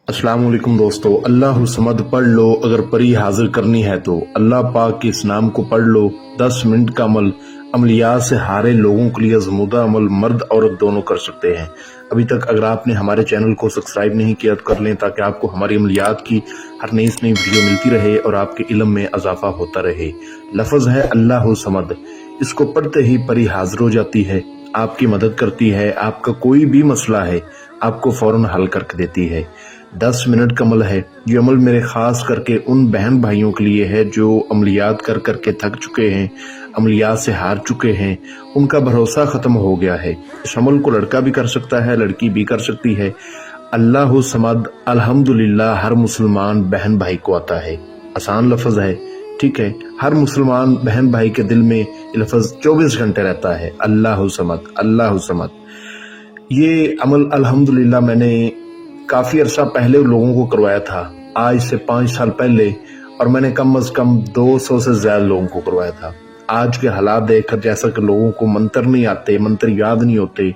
अस्सलाम वालेकुम दोस्तों। अल्लाह समद पढ़ लो, अगर परी हाजिर करनी है तो अल्लाह पाक के इस नाम को पढ़ लो। 10 मिनट का अमल अमलियात से हारे लोगों के लिए आज़मूदा अमल मर्द औरत दोनों कर सकते हैं। अभी तक अगर आपने हमारे चैनल को सब्सक्राइब नहीं किया तो कर लें, ताकि आपको हमारी अमलियात की हर नई से नई वीडियो मिलती रहे और आपके इल्म में इजाफा होता रहे। लफ्ज़ है अल्लाह समद, इसको पढ़ते ही परी हाजिर हो जाती है, आपकी मदद करती है, आपका कोई भी मसला है आपको फौरन हल करके देती है। 10 मिनट का अमल है। ये अमल मेरे खास करके उन बहन भाइयों के लिए है जो अमलियात कर करके थक चुके हैं, अमलियात से हार चुके हैं, उनका भरोसा ख़त्म हो गया है। इस अमल को लड़का भी कर सकता है, लड़की भी कर सकती है। अल्लाह समद अल्हम्दुलिल्लाह हर मुसलमान बहन भाई को आता है। आसान लफ्ज़ है, ठीक है। हर मुसलमान बहन भाई के दिल में ये लफ्ज़ 24 घंटे रहता है, अल्लाह समद अल्लाह समद। ये अमल अल्हम्दुलिल्लाह मैंने काफ़ी अरसा पहले लोगों को करवाया था, आज से 5 साल पहले, और मैंने कम से कम 200 से ज़्यादा लोगों को करवाया था। आज के हालात देखकर जैसा कि लोगों को मंत्र नहीं आते, मंत्र याद नहीं होते,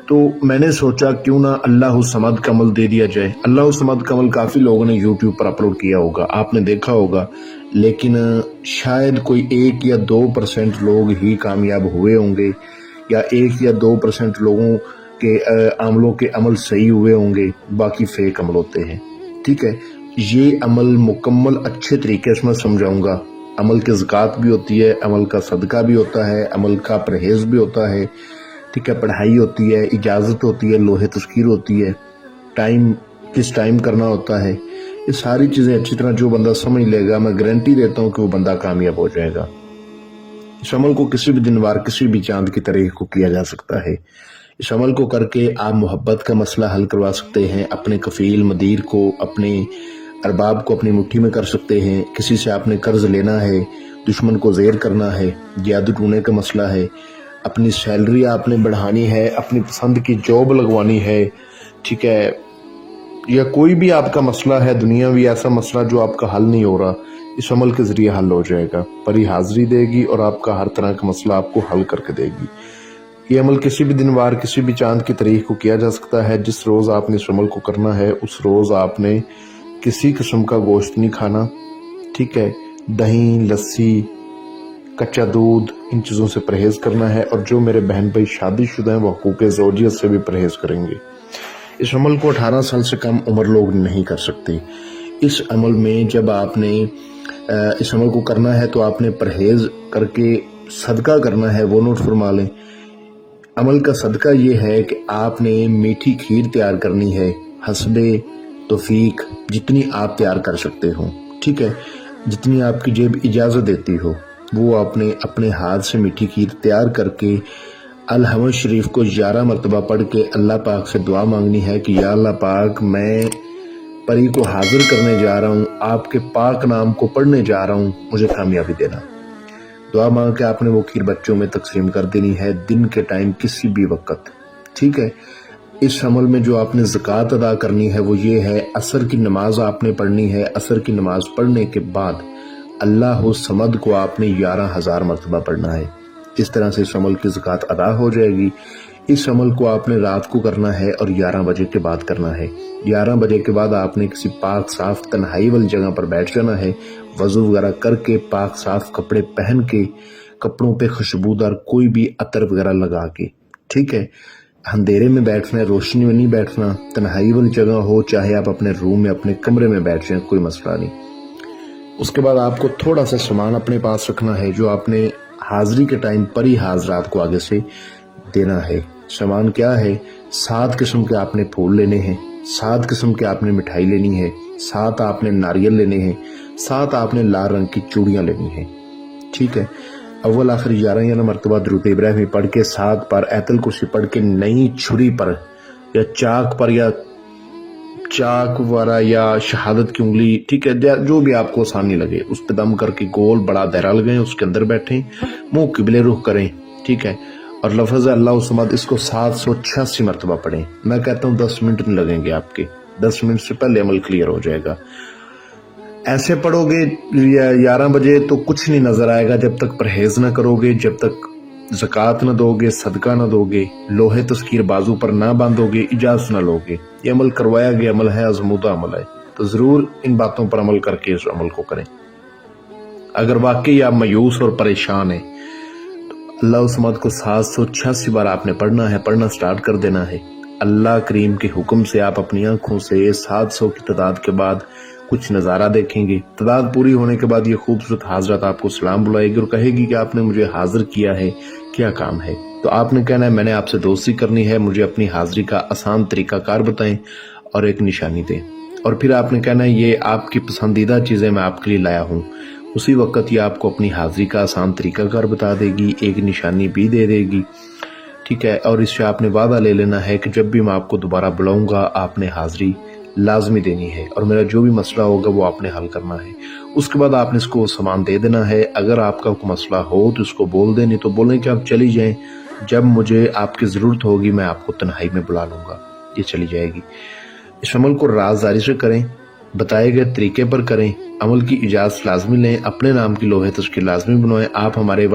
तो मैंने सोचा क्यों ना अल्लाह समद का अमल दे दिया जाए। अल्लाह समद का अमल काफ़ी लोगों ने यूट्यूब पर अपलोड किया होगा, आपने देखा होगा, लेकिन शायद कोई 1 या 2% लोग ही कामयाब हुए होंगे, या 1 या 2% लोगों के अमलों के अमल सही हुए होंगे, बाकी फेक अमल होते हैं। ठीक है, ये अमल मुकम्मल अच्छे तरीके से मैं समझाऊंगा। अमल की ज़कात भी होती है, अमल का सदका भी होता है, अमल का परहेज भी होता है, ठीक है, पढ़ाई होती है, इजाज़त होती है, लोहे तस्कीर होती है, टाइम किस टाइम करना होता है, ये सारी चीज़ें अच्छी तरह जो बंदा समझ लेगा, मैं गारंटी देता हूँ कि वो बंदा कामयाब हो जाएगा। इस अमल को किसी भी दिन वार किसी भी चांद की तारीख को किया जा सकता है। इस अमल को करके आप मोहब्बत का मसला हल करवा सकते हैं, अपने कफील मदीर को, अपने अरबाब को अपनी मुट्ठी में कर सकते हैं। किसी से आपने कर्ज लेना है, दुश्मन को ज़ेर करना है, जादू टूने का मसला है, अपनी सैलरी आपने बढ़ानी है, अपनी पसंद की जॉब लगवानी है, ठीक है, या कोई भी आपका मसला है दुनियावी ऐसा मसला जो आपका हल नहीं हो रहा, इस अमल के ज़रिए हल हो जाएगा। परी हाज़िरी देगी और आपका हर तरह का मसला आपको हल करके देगी। ये अमल किसी भी दिन वार किसी भी चांद की तारीख को किया जा सकता है। जिस रोज़ आपने इस अमल को करना है उस रोज़ आपने किसी किस्म का गोश्त नहीं खाना, ठीक है, दही, लस्सी, कच्चा दूध, इन चीज़ों से परहेज़ करना है। और जो मेरे बहन भाई शादीशुदा हैं वो हुकूक़ ज़ौजियत से भी परहेज़ करेंगे। इस अमल को 18 साल से कम उम्र लोग नहीं कर सकते। इस अमल में जब आपने इस अमल को करना है तो आपने परहेज़ करके सदका करना है, वो नोट फरमा लें। अमल का सदका ये है कि आपने मीठी खीर तैयार करनी है, हस्बे तौफीक जितनी आप तैयार कर सकते हो, ठीक है, जितनी आपकी जेब इजाज़त देती हो, वो आपने अपने हाथ से मीठी खीर तैयार करके अल-हमद शरीफ को 11 मरतबा पढ़ के अल्लाह पाक से दुआ मांगनी है कि या अल्लाह पाक, मैं परी को हाजिर करने जा रहा हूँ, आपके पाक नाम को पढ़ने जा रहा हूँ, मुझे कामयाबी देना। दुआ मांग के आपने वो खीर बच्चों में तकसीम कर देनी है, दिन के टाइम किसी भी वक्त, ठीक है। इस अमल में जो आपने ज़कात अदा करनी है वो ये है, असर की नमाज आपने पढ़नी है। असर की नमाज पढ़ने के बाद अल्लाह समद को आपने 11,000 मरतबा पढ़ना है। इस तरह से इस अमल की ज़कात अदा हो जाएगी। इस अमल को आपने रात को करना है और 11 बजे के बाद करना है। 11 बजे के बाद आपने किसी पाक साफ तन्हाई वाली जगह पर बैठ जाना है, वज़ू वगैरह करके, पाक साफ कपड़े पहन के, कपड़ों पे खुशबूदार कोई भी अतर वगैरह लगा के, ठीक है। अंधेरे में बैठना है, रोशनी में नहीं बैठना। तन्हाई वाली जगह हो, चाहे आप अपने रूम में अपने कमरे में बैठ जाएं, कोई मसला नहीं। उसके बाद आपको थोड़ा सा सामान अपने पास रखना है जो आपने हाजिरी के टाइम परी हाजरात को आगे से देना है। सामान क्या है? 7 किस्म के आपने फूल लेने हैं, 7 किस्म के आपने मिठाई लेनी है, 7 आपने नारियल लेने हैं, 7 आपने लाल रंग की चूड़ियाँ लेनी हैं, ठीक है। अव्वल आखिर 11 मरतबा दुरूद इब्राहिमी पढ़ के 7 बार आयतुल कुर्सी पढ़ के नई छुरी पर या चाक पर या चाक वाला या शहादत की उंगली, ठीक है, जो भी आपको आसानी लगे, उस पर दम करके गोल बड़ा दायरा लगाएं, उसके अंदर बैठें, मुंह किबले रुख करें, ठीक है, और लफ्ज़ अल्लाह समद इसको 786 मरतबा पढ़ें। मैं कहता हूँ 10 मिनट नहीं लगेंगे आपके, 10 मिनट से पहले अमल क्लियर हो जाएगा। ऐसे पढ़ोगे 11 बजे तो कुछ नहीं नजर आएगा, जब तक परहेज ना करोगे, जब तक زکوٰۃ نہ دو گے، صدقہ نہ دو گے، لوہے تذکیر بازو پر نہ باندھو گے، اجازت نہ لو گے، یہ عمل کروایا گیا عمل ہے، آزمودہ عمل ہے، تو ضرور ان باتوں پر عمل کر کے اس عمل کو کریں۔ اگر واقعی آپ مایوس اور پریشان ہیں تو اللہ الصمد کو 786 بار آپ نے پڑھنا سٹارٹ کر دینا ہے۔ اللہ کریم کے حکم سے آپ اپنی آنکھوں سے 700 کی تعداد کے بعد کچھ نظارہ دیکھیں گے۔ تعداد پوری ہونے کے بعد یہ خوبصورت حاضرات آپ کو سلام بلائے گی اور کہے گی کہ آپ نے مجھے حاضر کیا ہے، کیا کام ہے؟ تو آپ نے کہنا ہے میں نے آپ سے دوستی کرنی ہے، مجھے اپنی حاضری کا آسان طریقہ کار بتائیں اور ایک نشانی دیں۔ اور پھر آپ نے کہنا ہے یہ آپ کی پسندیدہ چیزیں میں آپ کے لیے لایا ہوں۔ اسی وقت یہ آپ کو اپنی حاضری کا آسان طریقہ کار بتا دے گی، ایک نشانی بھی دے دے گی، ٹھیک ہے؟ اور اس سے آپ نے وعدہ لے لینا ہے کہ جب بھی میں آپ کو دوبارہ بلاؤں گا آپ نے حاضری لازمی دینی ہے اور میرا جو بھی مسئلہ ہوگا وہ آپ نے حل کرنا ہے۔ اس کے بعد آپ نے اس کو سامان دے دینا ہے۔ اگر آپ کا کوئی مسئلہ ہو تو اس کو بول دیں، نہیں تو بولیں کہ آپ چلی جائیں، جب مجھے آپ کی ضرورت ہوگی میں آپ کو تنہائی میں بلا لوں گا، یہ چلی جائے گی۔ اس عمل کو رازداری سے کریں، بتائے گئے طریقے پر کریں، عمل کی اجازت لازمی لیں، اپنے نام کی لوہے تذکیر لازمی بنوائیں۔ آپ ہمارے